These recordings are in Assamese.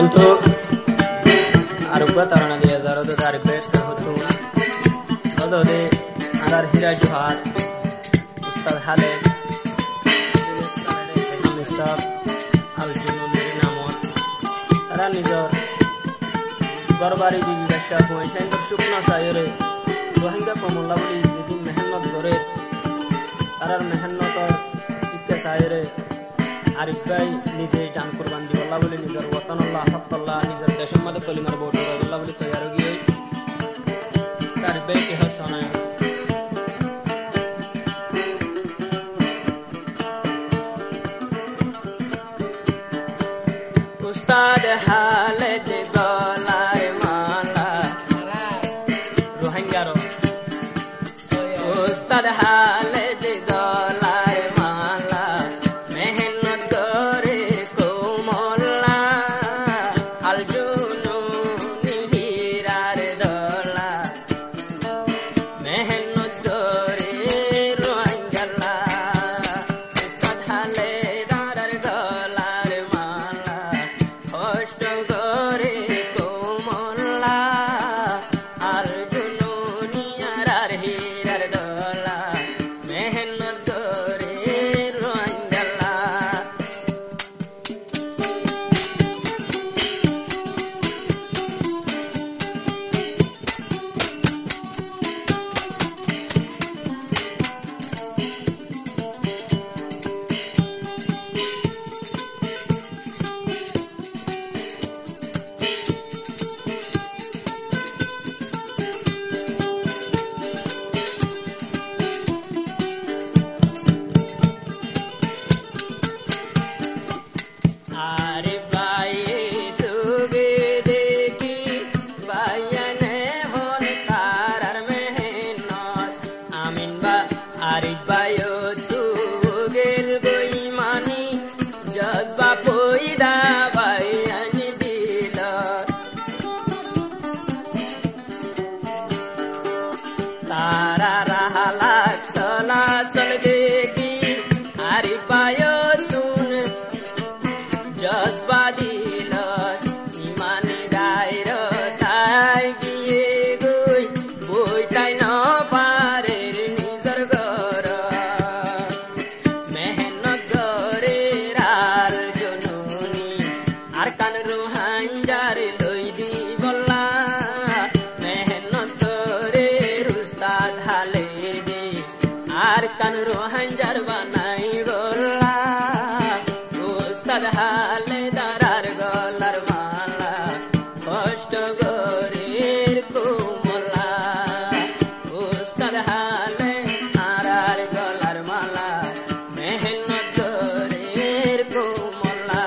বন্ধু আরুগা তারনা দিয়ে যারা তো দারিবে হতো ওদে আদার হিরা জোহার উস্তাদ হালে মিসাব আল জুনুনের নামত তারা নিজর গরবারি বিবি ব্যবসা পয়সাইন্দর শুকনা সায়রে রোহিঙ্গা কমলা বলি যেদিন মেহনত করে তারার মেহনতর ইচ্ছা সায়রে আরিফ ভাই নিজে জান কুরবান দিবল্লা বলে নিজের ওয়াতান আল্লাহ হকল্লাহ নিজের দেশের মধ্যে কলিমার বোর্ড আল্লাহ বলে তৈয়ার গিয়ে আরিফ ভাই কে হাসানায় উস্তাদ হালে দে গলার মালা রোহিঙ্গার উস্তাদ হালে দে গলার মালা মেহনত করে কোমলা আল জুনুনি হীরার দলা মেহনত করে রোহিঙ্গালা উস্তাদ হালে দারার গলার মালা কষ্ট করে কোমলা আর জুনুনি আর হীরার দলা মেহনত করে রোহিঙ্গালা আরে ভাই সুগে দেখি বাইয়ানে হন তারার মেহনত আমিন বা আরে ভাই তু গেল গই মানি জজবা পয়দা বাইয়ানি দিল তারা রাহালাক চলাচল দেখি আরে ভাই তুন জজবা দিল ইমানি গায়ের তাই গিয়ে গই বই তাই ন পারে নিজর ঘর মেহনত করে রাল জনুনি আর কান রোহাঞ্জার লই দি বল্লা মেহনত করে উস্তাদ হালে দে আর কান রোহাঞ্জার বানাই বল্লা উস্তাদ হালে দারার গলার মালা কষ্ট করে কোমলা উস্তাদ হালে আরার গলার মালা মেহনত করে কোমলা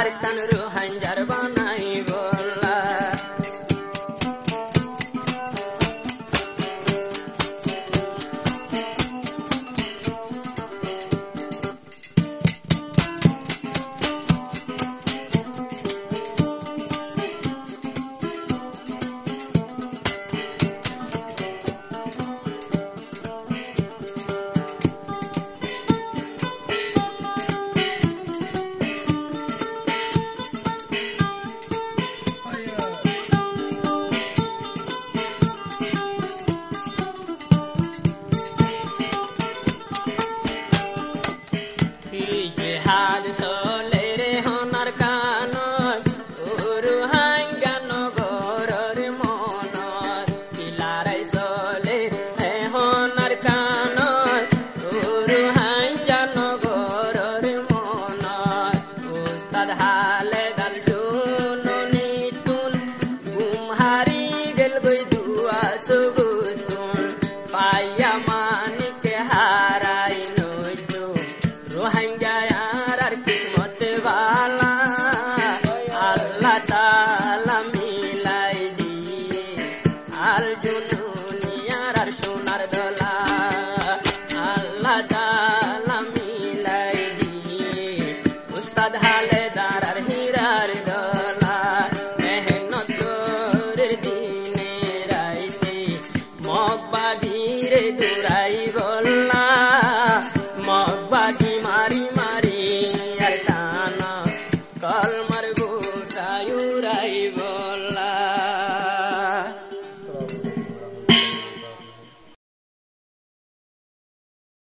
আর তান রোহাঞ্জার বানাই বলা সোনার দলা আল্লাহ তাআলা মিলাই দিয়ে উস্তাদ হালেদার আর হীরার দলা মেহনত করে দিনে রাইতে মগবাদিরে দূরাই বললা মগবাদি মারি মারি আর টানা কলমার গোটায় উড়াইব